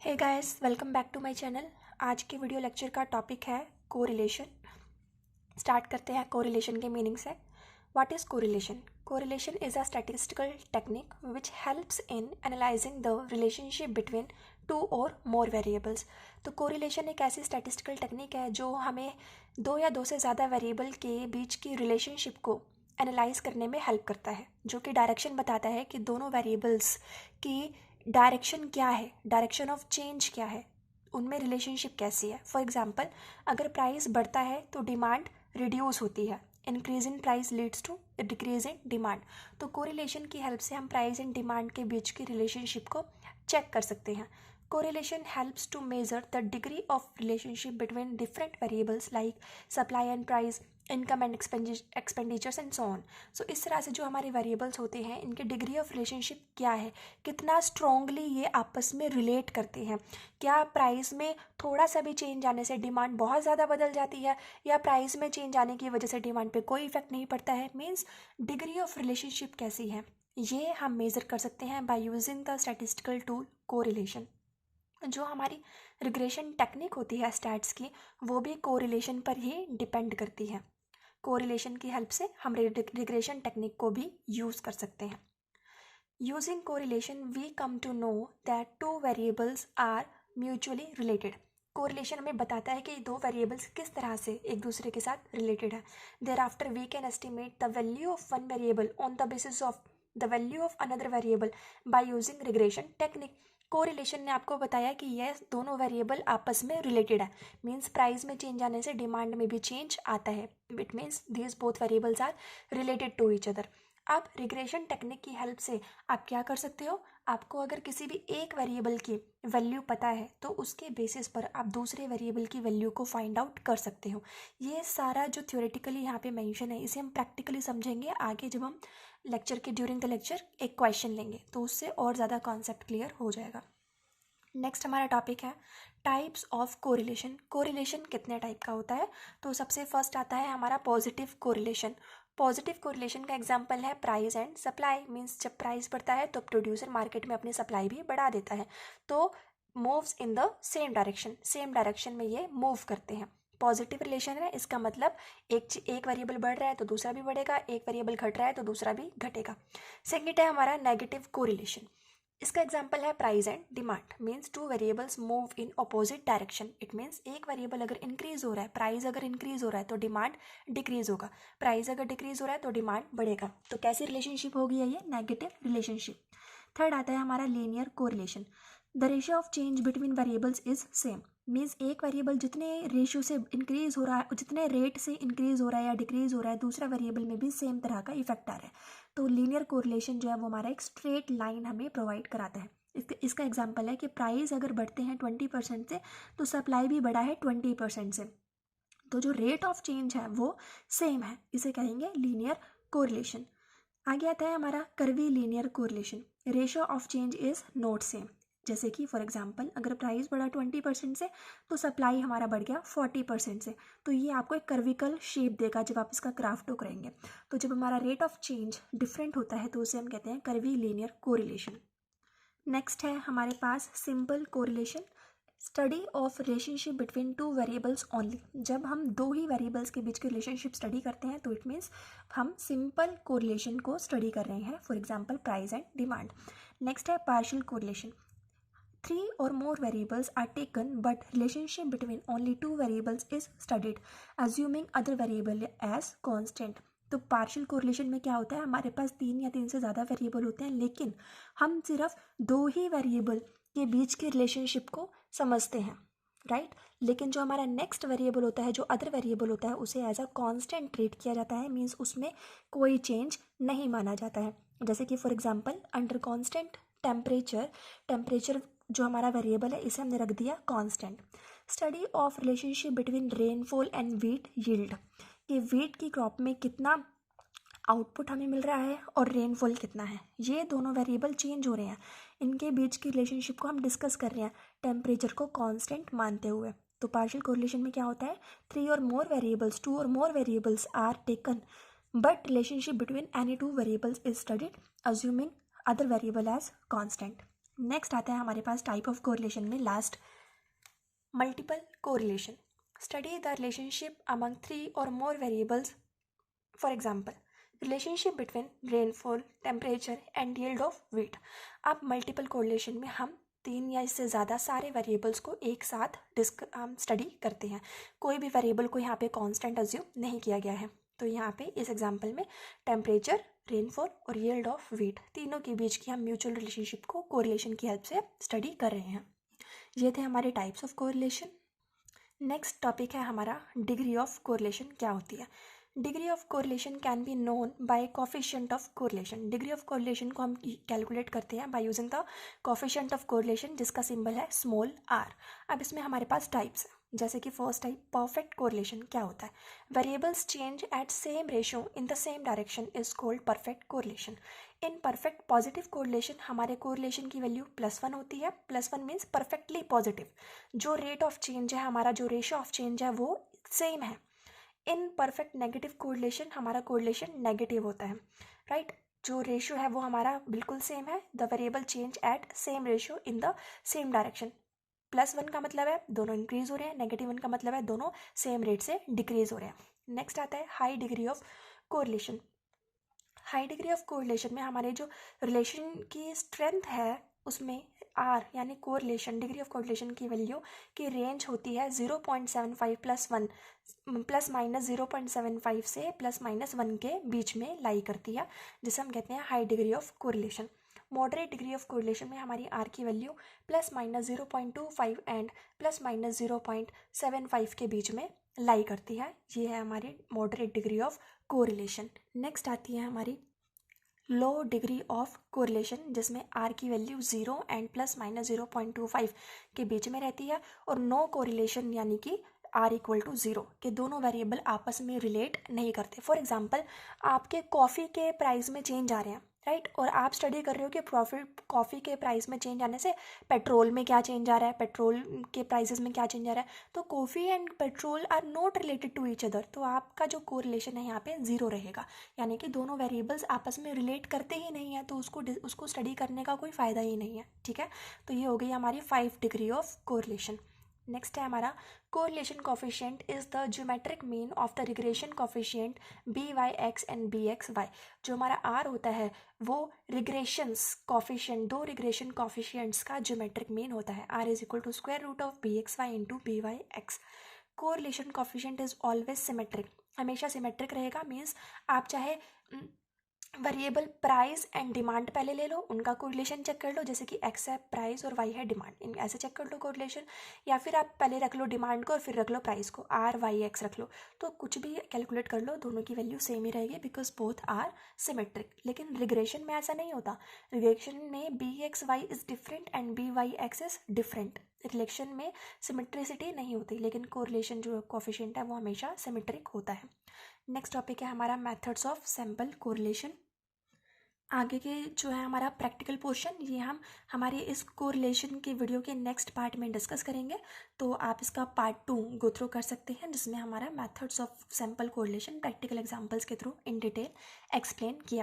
Hey guys, welcome back to my channel. आज के video lecture का टॉपिक है कोरिलेशन। स्टार्ट करते हैं कोरिलेशन के मीनिंग से। What is correlation? Correlation is a statistical technique which helps in analysing the relationship between two और more variables. तो कोरिलेशन एक ऐसी स्टैटिस्टिकल टेक्निक है जो हमें दो या दो से ज़्यादा वेरिएबल के बीच की रिलेशनशिप को एनालाइज करने में हेल्प करता है, जो कि डायरेक्शन बताता है कि दोनों वेरिएबल्स की डायरेक्शन क्या है, डायरेक्शन ऑफ चेंज क्या है, उनमें रिलेशनशिप कैसी है। फॉर एग्जांपल, अगर प्राइस बढ़ता है तो डिमांड रिड्यूस होती है। Increase in price leads to decrease in demand. तो कोरिलेशन की हेल्प से हम प्राइस एंड डिमांड के बीच की रिलेशनशिप को चेक कर सकते हैं। Correlation helps to measure the degree of relationship between different variables like supply and price, income and expenditures and so on. So इस तरह से जो हमारे वेरिएबल्स होते हैं, इनके डिग्री ऑफ रिलेशनशिप क्या है, कितना स्ट्रॉन्गली ये आपस में रिलेट करते हैं। क्या प्राइस में थोड़ा सा भी चेंज आने से डिमांड बहुत ज़्यादा बदल जाती है, या प्राइस में चेंज आने की वजह से डिमांड पे कोई इफेक्ट नहीं पड़ता है। मीन्स डिग्री ऑफ रिलेशनशिप कैसी है, ये हम मेज़र कर सकते हैं by using the statistical tool correlation. जो हमारी रिग्रेशन टेक्निक होती है स्टैट्स की, वो भी कोरिलेशन पर ही डिपेंड करती है। कोरिलेशन की हेल्प से हम रिग्रेशन टेक्निक को भी यूज़ कर सकते हैं। Using correlation we come to know that two variables are mutually related. Correlation हमें बताता है कि दो वेरिएबल्स किस तरह से एक दूसरे के साथ रिलेटेड है। Thereafter we can estimate the value of one variable on the basis of the value of another variable by using regression technique. Correlation ने आपको बताया कि यह दोनों वेरिएबल आपस में रिलेटेड है। मीन्स प्राइस में चेंज आने से डिमांड में भी चेंज आता है। It means these both variables are related to each other. अब रिग्रेशन टेक्निक की हेल्प से आप क्या कर सकते हो, आपको अगर किसी भी एक वेरिएबल की वैल्यू पता है तो उसके बेसिस पर आप दूसरे वेरिएबल की वैल्यू को फाइंड आउट कर सकते हो। ये सारा जो थ्योरेटिकली यहाँ पे मेंशन है, इसे हम प्रैक्टिकली समझेंगे आगे जब हम लेक्चर के ड्यूरिंग द लेक्चर एक क्वेश्चन लेंगे, तो उससे और ज़्यादा कॉन्सेप्ट क्लियर हो जाएगा। नेक्स्ट हमारा टॉपिक है टाइप्स ऑफ कोरिलेशन। कोरिलेशन कितने टाइप का होता है? तो सबसे फर्स्ट आता है हमारा पॉजिटिव कोरिलेशन। पॉजिटिव कोरिलेशन का एग्जांपल है प्राइस एंड सप्लाई। मींस जब प्राइस बढ़ता है तो प्रोड्यूसर मार्केट में अपनी सप्लाई भी बढ़ा देता है, तो moves in the same direction, same direction में ये मूव करते हैं। पॉजिटिव रिलेशन है, इसका मतलब एक वेरिएबल बढ़ रहा है तो दूसरा भी बढ़ेगा, एक वेरिएबल घट रहा है तो दूसरा भी घटेगा। सेकेंड है हमारा नेगेटिव कोरिलेशन। इसका एग्जाम्पल है price and demand. Means two variables move in opposite direction. It means एक वेरिएबल अगर इंक्रीज हो रहा है, प्राइस अगर इंक्रीज हो रहा है तो डिमांड डिक्रीज होगा, प्राइस अगर डिक्रीज हो रहा है तो डिमांड बढ़ेगा। तो कैसी रिलेशनशिप होगी ये? Negative relationship. थर्ड आता है हमारा linear correlation. The ratio of change between variables is same. Means एक वेरिएबल जितने रेशियो से इंक्रीज हो रहा है, जितने रेट से इंक्रीज हो रहा है या डिक्रीज हो रहा है, दूसरा वेरिएबल में भी सेम तरह का इफेक्ट आ रहा है। तो लीनियर कोरिलेशन जो है वो हमारा एक स्ट्रेट लाइन हमें प्रोवाइड कराता है। इसका एग्जांपल है कि प्राइस अगर बढ़ते हैं 20% से तो सप्लाई भी बढ़ा है 20% से, तो जो रेट ऑफ चेंज है वो सेम है, इसे कहेंगे लीनियर कोरिलेशन। आगे आता है हमारा curvy linear correlation. Ratio of change is not same. जैसे कि फॉर एग्जांपल, अगर प्राइस बढ़ा 20% से तो सप्लाई हमारा बढ़ गया 40% से, तो ये आपको एक कर्विकल शेप देगा जब आप इसका ग्राफ ड्रॉ करेंगे। तो जब हमारा रेट ऑफ चेंज डिफरेंट होता है तो उसे हम कहते हैं कर्वी लीनियर कोरिलेशन। नेक्स्ट है हमारे पास simple correlation. Study of relationship between two variables only. जब हम दो ही वेरिएबल्स के बीच की रिलेशनशिप स्टडी करते हैं तो इट मीन्स हम सिंपल कोरिलेशन को स्टडी कर रहे हैं, for example price and demand. Next है partial correlation. 3 or more variables are taken but relationship between only 2 variables is studied assuming other variable as constant। तो पार्शियल कोरिलेशन में क्या होता है, हमारे पास 3 या 3 से ज़्यादा वेरिएबल होते हैं, लेकिन हम सिर्फ दो ही वेरिएबल के बीच की रिलेशनशिप को समझते हैं, राइट। लेकिन जो हमारा नेक्स्ट वेरिएबल होता है, जो अदर वेरिएबल होता है, उसे एज अ कांस्टेंट ट्रीट किया जाता है। मीन्स उसमें कोई चेंज नहीं माना जाता है। जैसे कि for example under constant temperature जो हमारा वेरिएबल है इसे हमने रख दिया constant. Study of relationship between rainfall and wheat yield. कि वीट की क्रॉप में कितना आउटपुट हमें मिल रहा है और रेनफॉल कितना है, ये दोनों वेरिएबल चेंज हो रहे हैं, इनके बीच की रिलेशनशिप को हम डिस्कस कर रहे हैं टेम्परेचर को कांस्टेंट मानते हुए। तो पार्शियल कोरिलेशन में क्या होता है, 2 or more variables are taken but relationship between any 2 variables is studied assuming other variable as constant. Next आता है हमारे पास टाइप ऑफ कोरिलेशन में last, multiple correlation. Study the relationship among 3 or more variables. For example, relationship between rainfall, temperature and yield of wheat. अब multiple correlation में हम 3 या इससे ज़्यादा सारे वेरिएबल्स को एक साथ हम स्टडी करते हैं. कोई भी वेरिएबल को यहाँ पे कांस्टेंट अज्यूम नहीं किया गया है. तो यहाँ पे इस एग्जाम्पल में टेम्परेचर, रेनफॉल और यील्ड ऑफ व्हीट तीनों के बीच की हम म्यूचुअल रिलेशनशिप को कोरिलेशन की हेल्प से स्टडी कर रहे हैं. ये थे हमारे types of correlation. Next topic है हमारा डिग्री ऑफ कोरिलेशन क्या होती है. Degree of correlation can be known by coefficient of correlation. Degree of correlation को हम कैलकुलेट करते हैं by using the coefficient of correlation जिसका सिंबल है स्मॉल आर. अब इसमें हमारे पास टाइप्स हैं, जैसे कि फर्स्ट टाइप परफेक्ट कोरिलेशन क्या होता है. Variables change at same ratio in the same direction is called perfect correlation. In perfect positive correlation हमारे कोरिलेशन की वैल्यू +1 होती है. +1 मीन्स परफेक्टली पॉजिटिव. जो रेट ऑफ चेंज है हमारा, जो रेशियो ऑफ चेंज है वो सेम है. इन परफेक्ट नेगेटिव कोरिलेशन हमारा कोरिलेशन नेगेटिव होता है. राइट, जो रेशियो है वो हमारा बिल्कुल सेम है. The variable change at same ratio in the same direction. +1 का मतलब है दोनों इंक्रीज हो रहे हैं, -1 का मतलब है दोनों सेम रेट से डिक्रीज हो रहे हैं. नेक्स्ट आता है high degree of correlation. High degree of correlation में हमारे जो रिलेशन की स्ट्रेंथ है उसमें आर यानी कोरिलेशन, डिग्री ऑफ कोरिलेशन की वैल्यू की रेंज होती है 0.75 +1 ±0.75 से ±1 के बीच में लाई करती है, जिसे हम कहते हैं high degree of correlation. Moderate degree of correlation में हमारी आर की वैल्यू ±0.25 एंड ±0.75 के बीच में लाई करती है. ये है हमारी moderate degree of correlation. Next आती है हमारी लो डिग्री ऑफ कोरिलेशन जिसमें आर की वैल्यू 0 एंड ±0.25 के बीच में रहती है और नो कोरिलेशन यानी कि आर इक्वल टू 0 के दोनों वेरिएबल आपस में रिलेट नहीं करते. फॉर एग्जांपल, आपके कॉफ़ी के प्राइस में चेंज आ रहे हैं, राइट, और आप स्टडी कर रहे हो कि प्रॉफिट कॉफ़ी के प्राइस में चेंज आने से पेट्रोल में क्या चेंज आ रहा है, पेट्रोल के प्राइसेस में क्या चेंज आ रहा है. तो coffee and petrol are not related to each other. तो आपका जो कोरिलेशन है यहाँ पे 0 रहेगा, यानी कि दोनों वेरिएबल्स आपस में रिलेट करते ही नहीं है, तो उसको स्टडी करने का कोई फ़ायदा ही नहीं है. ठीक है, तो ये हो गई हमारी 5 डिग्री ऑफ कोरिलेशन. नेक्स्ट है हमारा correlation coefficient is the geometric mean of the regression coefficient BYX and BXY. जो हमारा आर होता है वो रिग्रेशंस कोफिशिएंट, दो रिग्रेशन कोफिशिएंट्स का ज्योमेट्रिक मीन होता है. R is equal to √of BXY into BYX. Correlation coefficient is always symmetric, हमेशा सिमेट्रिक रहेगा. मीन्स आप चाहे वेरिएबल प्राइस एंड डिमांड पहले ले लो, उनका कोरिलेशन चेक कर लो, जैसे कि x है प्राइस और y है डिमांड, इन ऐसे चेक कर लो कोरिलेशन. या फिर आप पहले रख लो डिमांड को और फिर रख लो प्राइस को, RYX रख लो. तो कुछ भी कैलकुलेट कर लो, दोनों की वैल्यू सेम ही रहेगी बिकॉज बोथ आर सिमेट्रिक. लेकिन रिग्रेशन में ऐसा नहीं होता. रिग्रेशन में BXY is different and BYX is different. Relation में सिमेट्रिसिटी नहीं होती, लेकिन कोरिलेशन जो कोफिशिएंट है वो हमेशा सिमेट्रिक होता है. नेक्स्ट टॉपिक है हमारा मेथड्स ऑफ सैम्पल कोरिलेशन. आगे के जो है हमारा प्रैक्टिकल पोर्शन, ये हम हमारे इस कोरिलेशन के वीडियो के नेक्स्ट पार्ट में डिस्कस करेंगे. तो आप इसका पार्ट 2 गो थ्रू कर सकते हैं, जिसमें हमारा methods of sample correlation practical examples के थ्रू इन डिटेल एक्सप्लेन किया.